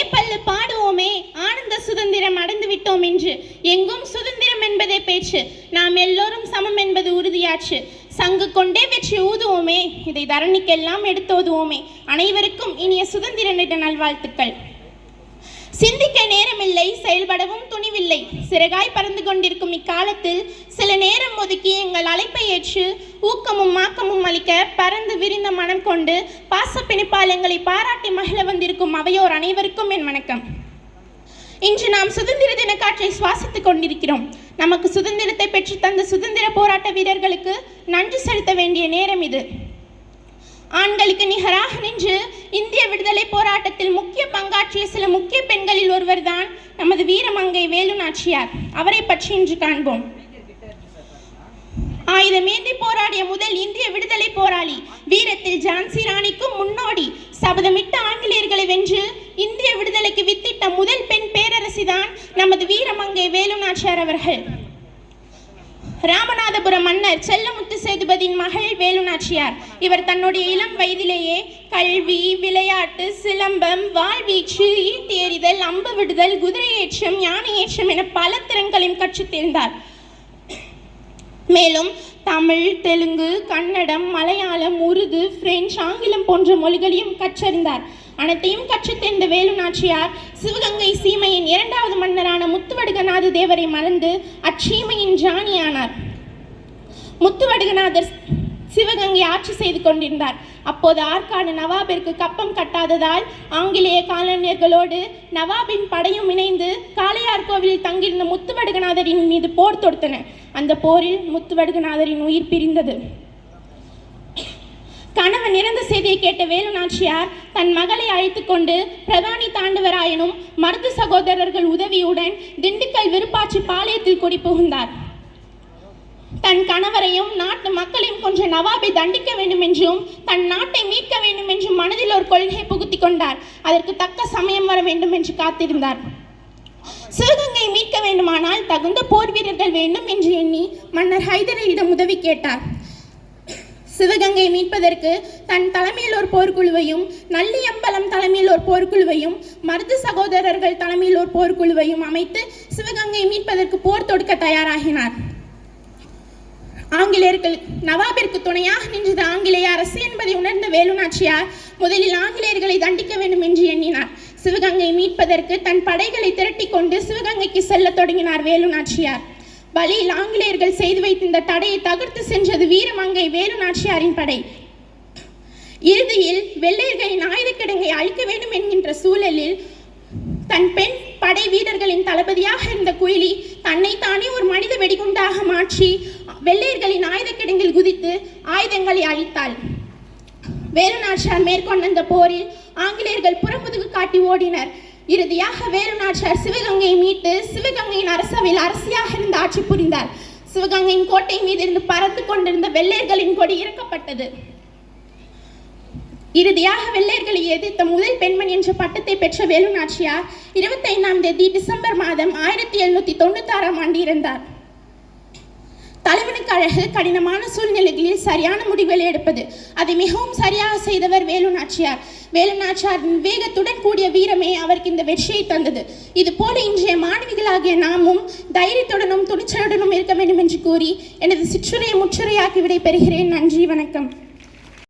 பல்லு பாடுவோமே ஆனந்த சுதந்திரம் அடைந்து விட்டோம் என்று. எங்கும் சுதந்திரம் என்பதே பேச்சு, நாம் எல்லோரும் சமம் என்பது உறுதியாச்சு. சங்கு கொண்டே வெற்றி ஊதுவோமே, இதை தரணிக்கெல்லாம் எடுத்தோதுவோமே. அனைவருக்கும் இனிய சுதந்திர தின நல்வாழ்த்துக்கள். சிந்திக்க நேரமில்லை, செயல்படவும் துணிவில்லை. சிறகாய் பறந்து கொண்டிருக்கும் இக்காலத்தில் சில நேரம் ஒதுக்கி எங்கள் அழைப்பை ஏற்று ஊக்கமும் மாக்கமும் அளிக்க பறந்து விரிந்த மனம் கொண்டு பாசப்பிணிப்பால் எங்களை பாராட்டி மகிழ வந்திருக்கும் அவையோர் அனைவருக்கும் என் வணக்கம். இன்று நாம் சுதந்திர தின காற்றை சுவாசித்துக் கொண்டிருக்கிறோம். நமக்கு சுதந்திரத்தை பெற்று தந்த சுதந்திர போராட்ட வீரர்களுக்கு நன்றி செலுத்த வேண்டிய நேரம் இது. ஆண்களுக்கு நிகராக நின்று இந்திய விடுதலை போராட்டத்தில் முக்கிய பங்காற்றிய சில முக்கிய பெண்களில் ஒருவர்தான் நமது வீரமங்கை வேலு நாச்சியார். அவரை பற்றி இன்று காண்போம். ஆயுதமேந்தி போராடிய முதல் இந்திய விடுதலை போராளி, வீரத்தில் ஜான்சி ராணிக்கும் முன்னோடி, சபதமிட்ட ஆங்கிலேயர்களை வென்று இந்திய விடுதலைக்கு வித்திட்ட முதல் பெண் பேரரசிதான் நமது வீரமங்கை வேலு நாச்சியார் அவர்கள். ராமநாதபுரம் மன்னர் செல்லமுத்து சேதுபதியின் மகள் வேலு நாச்சியார். இவர் தன்னுடைய இளம் வயதிலேயே கல்வி, விளையாட்டு, சிலம்பம், வாழ்வீச்சு, ஈட்டி எறிதல், அம்பு விடுதல், குதிரை ஏற்றம், யானை ஏற்றம் என பல திறன்களையும் கற்றுத் தேர்ந்தார். மேலும் தமிழ், தெலுங்கு, கன்னடம், மலையாளம், உருது, பிரெஞ்சு, ஆங்கிலம் போன்ற மொழிகளையும் கற்றறிந்தார். அனைத்தையும் கற்றுத் தேர்ந்த வேலு நாச்சியார் சிவகங்கை சீமையின் இரண்டாவது மன்னரான முத்துவடுகநாத தேவரை மறந்து அச்சீமையின் ராணியானார். முத்துவடுகநாதர் சிவகங்கை ஆட்சி செய்து கொண்டிருந்தார். அப்போது ஆற்காடு நவாபிற்கு கப்பம் கட்டாததால் ஆங்கிலேய காலனியர்களோடு நவாபின் படையும் இணைந்து காளையார் கோவிலில் தங்கியிருந்த முத்துவடுகநாதரின் மீது போர் தொடுத்தன. அந்த போரில் முத்துவடுகநாதரின் உயிர் பிரிந்தது. கணவன் இறந்த செய்தியை கேட்ட வேலு நாச்சியார் தன் மகளை அழைத்து கொண்டு பிரதானி தாண்டவராயனும் மருது சகோதரர்கள் உதவியுடன் திண்டுக்கல் விருப்பாச்சி பாளையத்தில் குடி புகுந்தார். தன் கணவரையும் நாட்டு மக்களையும் கொன்ற நவாபை தண்டிக்க வேண்டும் என்றும் தன் நாட்டை மீட்க வேண்டும் என்றும் மனதில் ஒரு கொள்கையை புகுத்தி கொண்டார். அதற்கு தக்க சமயம் வர வேண்டும் என்று காத்திருந்தார். சிவகங்கை மீட்க வேண்டுமானால் தகுந்த போர் வீரர்கள் வேண்டும் என்று எண்ணி மன்னர் ஹைதரிடம் உதவி கேட்டார். சிவகங்கை மீட்பதற்கு தன் தலைமையில் ஒரு போர்க்குழுவையும், நல்லியம்பலம் தலைமையில் ஒரு போர்க்குழுவையும், மருது சகோதரர்கள் தலைமையில் ஒரு போர்க்குழுவையும் அமைத்து சிவகங்கை மீட்பதற்கு போர் தொடுக்க தயாராகினார். ஆங்கிலேயர்கள் நவாபிற்கு துணையாக நின்றது ஆங்கிலேய அரசு என்பதை உணர்ந்த வேலு நாச்சியார் முதலில் ஆங்கிலேயர்களை தண்டிக்க வேண்டும் என்று எண்ணினார். சிவகங்கை மீட்பதற்கு தன் படைகளை திரட்டி கொண்டு சிவகங்கைக்கு செல்ல தொடங்கினார் வேலு நாச்சியார். வழியில் ஆங்கிலேயர்கள் செய்து வைத்திருந்த தடையை தகர்த்து சென்றது வீரமங்கை வேலு நாச்சியாரின் படை. இறுதியில் வெள்ளையர்களின் ஆயுத கிடங்கை அழிக்க வேண்டும் என்கின்ற சூழலில் தன் பெண் படை வீரர்களின் தளபதியாக இருந்த குயிலி தன்னை தானே ஒரு மனித வெடிகுண்டாக மாற்றி வெள்ளையர்களின் ஆயுத கிடங்கில் குதித்து ஆயுதங்களை அழித்தாள். வேலு நாச்சியார் மேற்கொண்ட இந்த போரில் ஆங்கிலேயர்கள் புறமுதுகு காட்டி ஓடினர். இறுதியாக வேலு நாச்சியார் சிவகங்கையை மீட்டு சிவகங்கையின் அரசவையில் அரசியாக இருந்து ஆட்சி புரிந்தார். சிவகங்கையின் கோட்டை மீது இருந்து பறந்து கொண்டிருந்த வெள்ளையர்களின் கொடி இறக்கப்பட்டது. இறுதியாக வெள்ளையர்களை எதிர்த்த முதல் பெண்மணி என்ற பட்டத்தை பெற்ற வேலு நாச்சியார் 25ஆம் தேதி டிசம்பர் மாதம் 1796ஆம் ஆண்டு இறந்தார். தலைவனுக்கு அழகு கடினமான சூழ்நிலைகளில் சரியான முடிவுகளை எடுப்பது. அதை மிகவும் சரியாக செய்தவர் வேலு நாச்சியார். வேலு நாச்சியாரின் வேகத்துடன் கூடிய வீரமே அவருக்கு இந்த வெற்றியை தந்தது. இது போல இன்றைய மாணவிகளாகிய நாமும் தைரியத்துடனும் துணிச்சலுடனும் இருக்க வேண்டும் என்று கூறி எனது சிற்றுரையை முற்றுரையாக்கி விடை பெறுகிறேன். நன்றி, வணக்கம்.